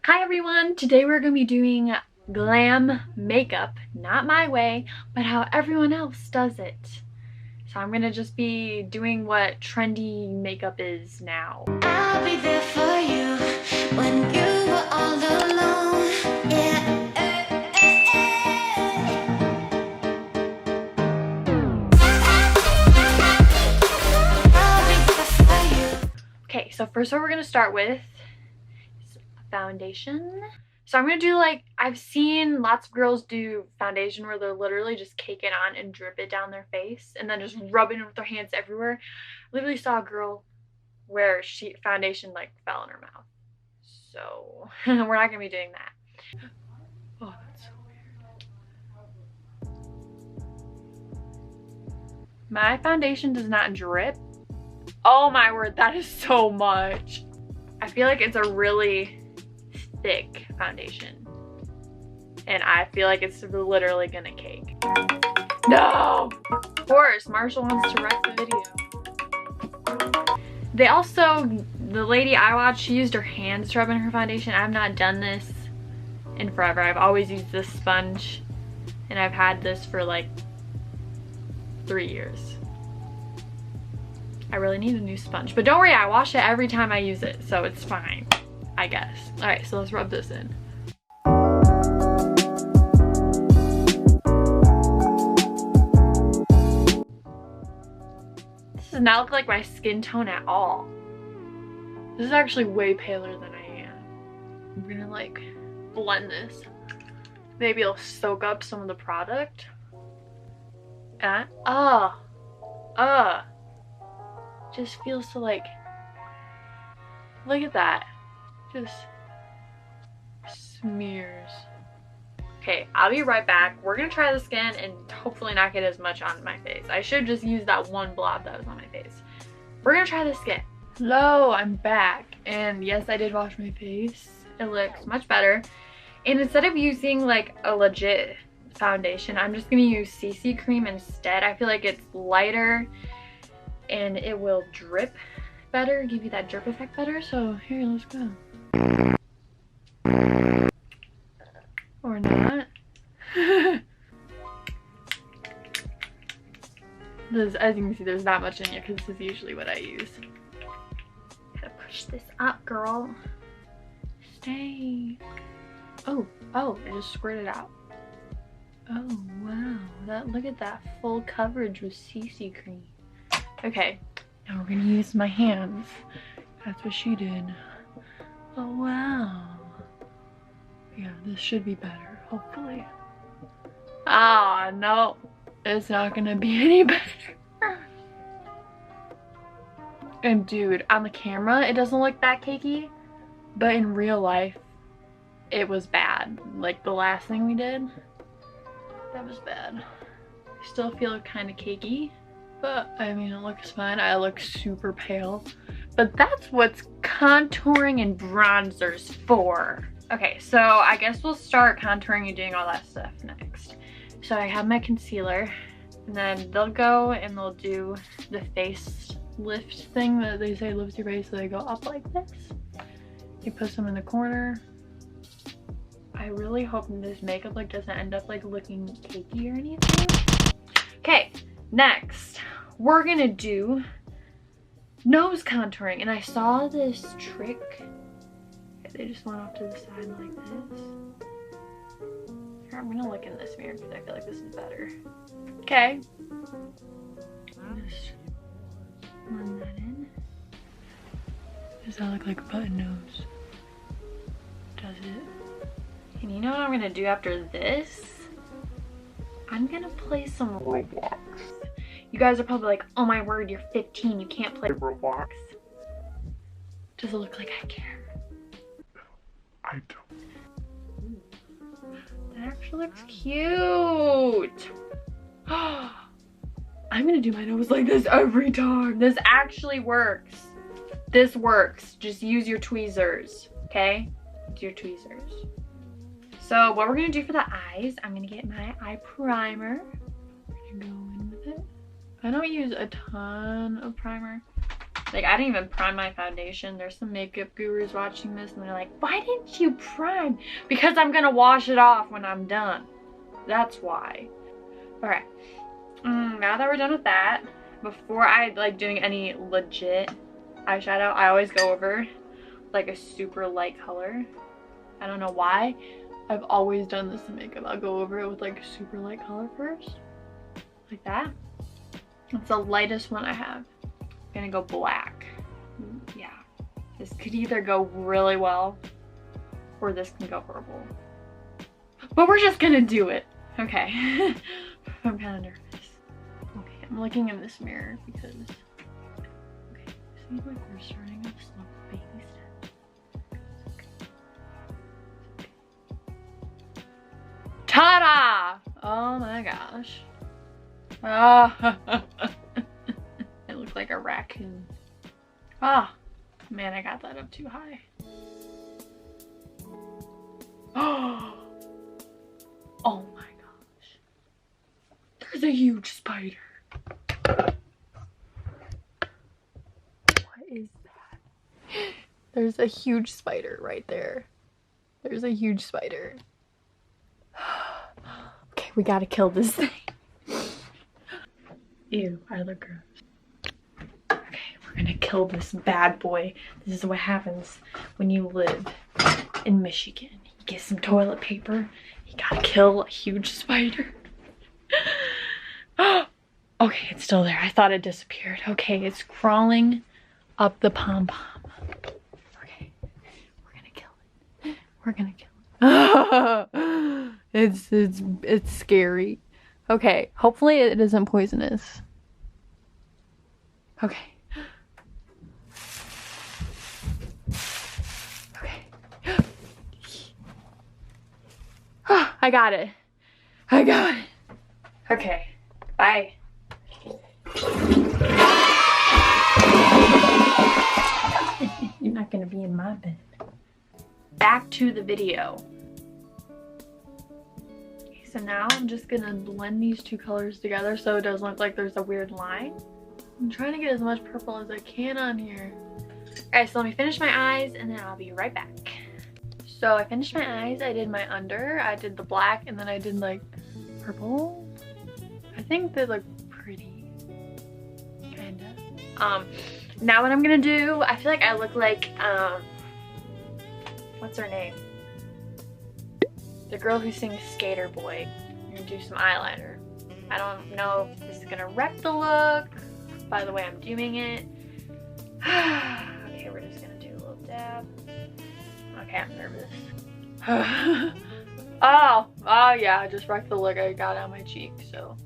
Hi everyone! Today we're going to be doing glam makeup, not my way, but how everyone else does it. So I'm going to just be doing what trendy makeup is now. I'll be there for you when you were all alone. Yeah. I'll be there for you. Okay, so first what we're going to start with is foundation. So I'm going to do I've seen lots of girls do foundation where they're literally just cake it on and drip it down their face and then just rubbing it with their hands everywhere. I literally saw a girl where foundation fell in her mouth. So we're not gonna be doing that. Oh, that's so weird. My foundation does not drip. Oh my word, that is so much. I feel like it's a really thick foundation. And I feel like it's literally gonna cake. No! Of course, Marshall wants to wreck the video. They also, the lady I watched, she used her hands to rub in her foundation. I've not done this in forever. I've always used this sponge and I've had this for like 3 years. I really need a new sponge, but don't worry, I wash it every time I use it, so it's fine, I guess. All right, so let's rub this in. This does not look like my skin tone at all. This is actually way paler than I am. I'm gonna blend this. Maybe it'll soak up some of the product. And just feels so look at that. Just smears. Okay, I'll be right back. We're gonna try this again and hopefully not get as much on my face. I should just use that one blob that was on my face. We're gonna try this again. Hello, I'm back. And yes, I did wash my face. It looks much better. And instead of using a legit foundation, I'm just gonna use CC cream instead. I feel like it's lighter and it will drip better, give you that drip effect better. So here, let's go. Or not. As you can see, there's not much in here because this is usually what I use. Gotta push this up, girl. Stay. Oh, it just squirted out. Oh, wow. Look at that full coverage with CC cream. Okay, now we're gonna use my hands. That's what she did. Oh, wow. Yeah, this should be better, hopefully. Ah, no. It's not gonna be any better. And dude, on the camera, it doesn't look that cakey, but in real life, it was bad. The last thing we did, that was bad. I still feel kind of cakey, but I mean, it looks fine. I look super pale, but that's what's contouring and bronzers for. Okay, so I guess we'll start contouring and doing all that stuff next. So I have my concealer, and then they'll go and they'll do the face lift thing that they say lifts your face, so they go up like this. You put some in the corner. I really hope this makeup doesn't end up looking cakey or anything. Okay, next we're gonna do nose contouring, and I saw this trick. They just went off to the side like this. Here, I'm gonna look in this mirror because I feel like this is better. Okay. Just blend that in. Does that look like a button nose? Does it? And you know what I'm gonna do after this? I'm gonna play some Roblox. You guys are probably like, oh my word, you're 15, you can't play Roblox. Does it look like I care? I don't. That actually looks cute. I'm gonna do my nose like this every time. This actually works. This works. Just use your tweezers, okay? Use your tweezers. So what we're gonna do for the eyes, I'm gonna get my eye primer. We're gonna go in with it. I don't use a ton of primer. Like, I didn't even prime my foundation. There's some makeup gurus watching this and they're like, why didn't you prime? Because I'm gonna wash it off when I'm done. That's why. Okay. Now that we're done with that, before I like doing any legit eyeshadow, I always go over like a super light color. I don't know why. I've always done this in makeup. I'll go over it with like a super light color first. Like that. It's the lightest one I have. I'm gonna go black. Yeah. This could either go really well or this can go horrible. But we're just gonna do it. Okay. I'm kind of nervous. Okay, I'm looking in this mirror because, okay, it seems like we're starting with slow baby steps. Okay. Ta-da! Oh my gosh. Ah, it looked like a raccoon. Ah, man, I got that up too high. Oh my gosh. There's a huge spider. What is that? There's a huge spider right there. There's a huge spider. Okay, we gotta kill this thing. Ew, I look gross. Okay, we're gonna kill this bad boy. This is what happens when you live in Michigan. You get some toilet paper, you gotta kill a huge spider. Okay, it's still there. I thought it disappeared. Okay, it's crawling up the pom-pom. Okay, we're gonna kill it. We're gonna kill it. It's scary. Okay, hopefully it isn't poisonous. Okay. Okay. I got it. I got it. Okay, bye. You're not gonna be in my bed. Back to the video. So now I'm just gonna blend these two colors together so it doesn't look like there's a weird line. I'm trying to get as much purple as I can on here. Alright, so let me finish my eyes and then I'll be right back. So I finished my eyes, I did my under, I did the black, and then I did like purple. I think they look pretty. Kinda. Now what I'm gonna do, I feel like I look like, what's her name? The girl who sings Skater Boy. I'm gonna do some eyeliner. I don't know if this is gonna wreck the look by the way I'm doing it. Okay, we're just gonna do a little dab. Okay, I'm nervous. Oh yeah, I just wrecked the look I got on my cheek, so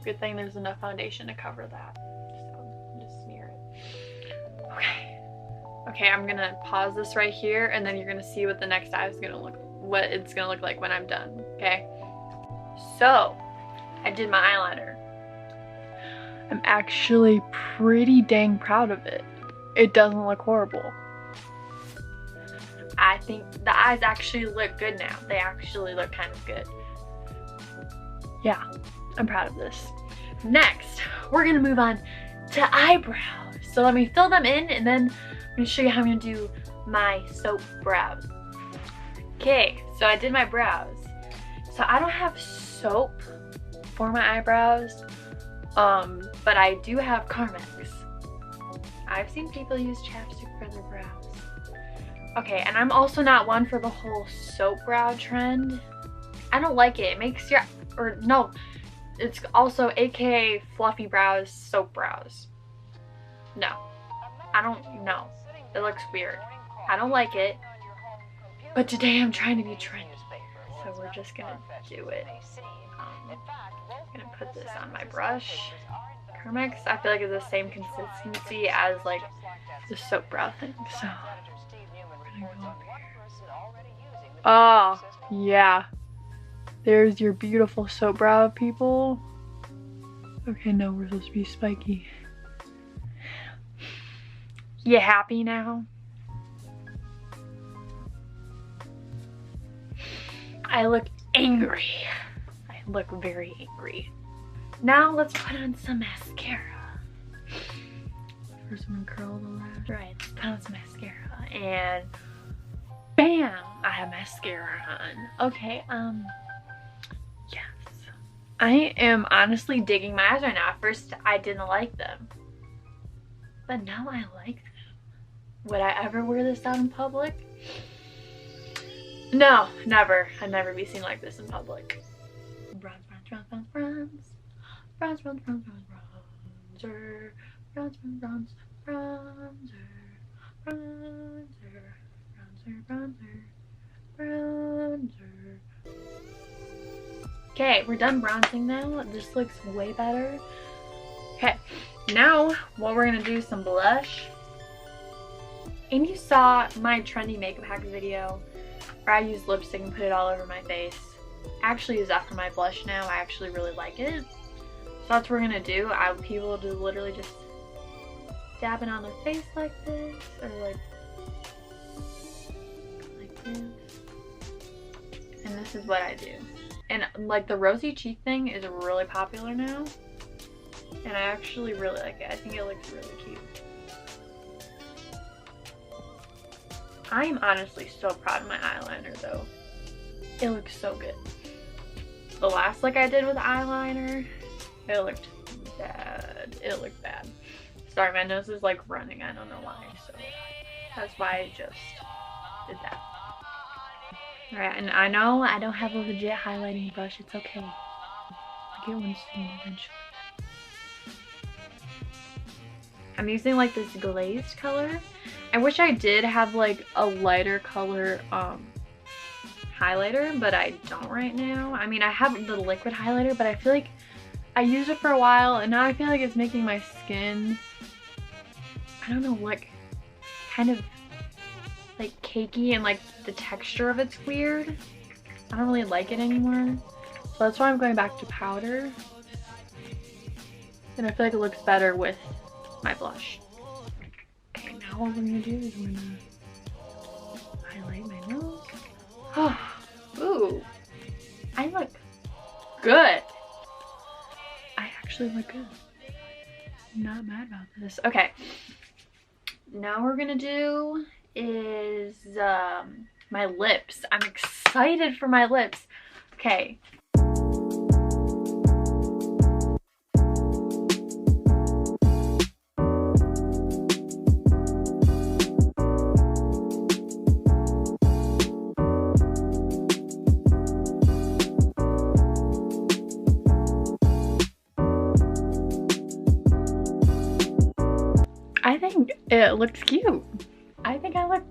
good thing there's enough foundation to cover that. So just smear it. Okay, I'm gonna pause this right here and then you're gonna see what the next eye is gonna look, what it's gonna look like when I'm done, okay? So, I did my eyeliner. I'm actually pretty dang proud of it. It doesn't look horrible. I think the eyes actually look good now. They actually look kind of good. Yeah, I'm proud of this. Next, we're gonna move on to eyebrows. So let me fill them in and then I'm gonna show you how I'm gonna do my soap brows. Okay, so I did my brows. So I don't have soap for my eyebrows, but I do have Carmex. I've seen people use chapstick for their brows. Okay, and I'm also not one for the whole soap brow trend. I don't like it. It makes your, or no, it's also AKA fluffy brows, soap brows. No, I don't know. It looks weird. I don't like it. But today I'm trying to be trendy, so we're just gonna do it. I'm gonna put this on my brush. Carmex, I feel like it's the same consistency as like the soap brow thing, so we're gonna go up here. Oh, yeah. There's your beautiful soap brow, people. Okay, no, we're supposed to be spiky. You happy now? I look angry. I look very angry. Now let's put on some mascara. for someone to curl the lash. Right, let's put on some mascara and bam! I have mascara on. Okay, yes. I am honestly digging my eyes right now. At first, I didn't like them. But now I like them. Would I ever wear this out in public? No, never. I'd never be seen like this in public. Bronze, bronze, bronze, bronze, bronze, bronze, bronze, bronze, bronzer, bronze, bronze, bronzer, bronzer, bronzer, bronzer, bronzer. Okay, we're done bronzing now. This looks way better. Okay, now what we're gonna do is some blush. And you saw my trendy makeup hack video where I use lipstick and put it all over my face. I actually use that for my blush now. I actually really like it. So that's what we're gonna do. I want people to literally just dab it on their face like this, or like this. And this is what I do. And like the rosy cheek thing is really popular now. And I actually really like it. I think it looks really cute. I am honestly so proud of my eyeliner though. It looks so good. The last look I did with eyeliner, it looked bad. It looked bad. Sorry, my nose is like running. I don't know why. So that's why I just did that. Alright, and I know I don't have a legit highlighting brush. It's okay. I'll get one soon eventually. I'm using like this glazed color. I wish I did have like a lighter color highlighter, but I don't right now. I mean, I have the liquid highlighter, but I feel like I used it for a while and now I feel like it's making my skin, I don't know, like kind of like cakey, and like the texture of it's weird. I don't really like it anymore. So that's why I'm going back to powder. And I feel like it looks better with my blush. Okay, now what we're gonna do is we're gonna highlight my nose. Oh, ooh, I look good. I actually look good. I'm not mad about this. Okay, now we're gonna do is my lips. I'm excited for my lips. Okay. I think it looks cute. I think I look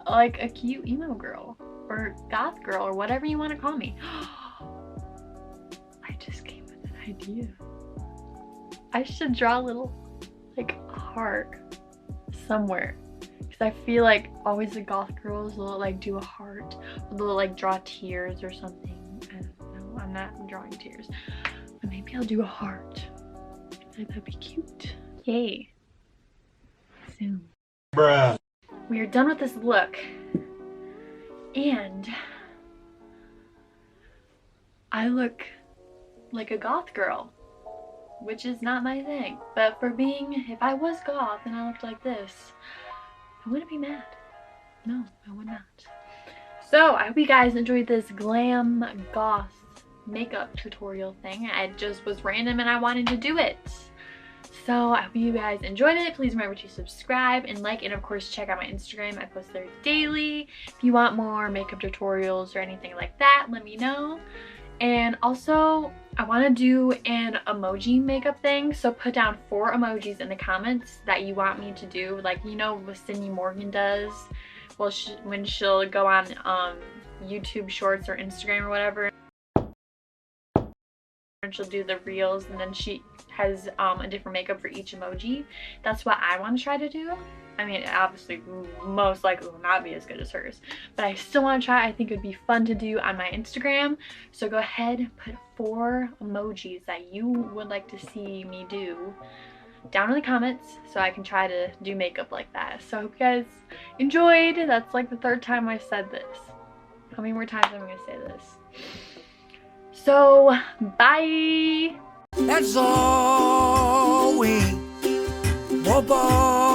like a cute emo girl or goth girl or whatever you want to call me. I just came with an idea. I should draw a little like heart somewhere, because I feel like always the goth girls will like do a heart, or they'll like draw tears or something. I don't know, I'm not drawing tears, but maybe I'll do a heart. I think that'd be cute. Yay. Soon. Bruh. We are done with this look, and I look like a goth girl, which is not my thing. But for being, if I was goth and I looked like this, I wouldn't be mad. No, I would not. So I hope you guys enjoyed this glam goth makeup tutorial thing. It just was random and I wanted to do it. So I hope you guys enjoyed it. Please remember to subscribe and like, and of course check out my Instagram. I post there daily. If you want more makeup tutorials or anything like that, let me know. And also, I want to do an emoji makeup thing. So put down 4 emojis in the comments that you want me to do. Like, you know what Cindy Morgan does? Well, when she'll go on YouTube Shorts or Instagram or whatever. And she'll do the reels, and then she has a different makeup for each emoji. That's what I want to try to do. I mean, obviously most likely will not be as good as hers, but I still want to try. I think it would be fun to do on my Instagram. So go ahead and put 4 emojis that you would like to see me do down in the comments so I can try to do makeup like that. So I hope you guys enjoyed. That's like the 3rd time I said this. How many more times am I going to say this? So, bye! That's all we want. Bye-bye.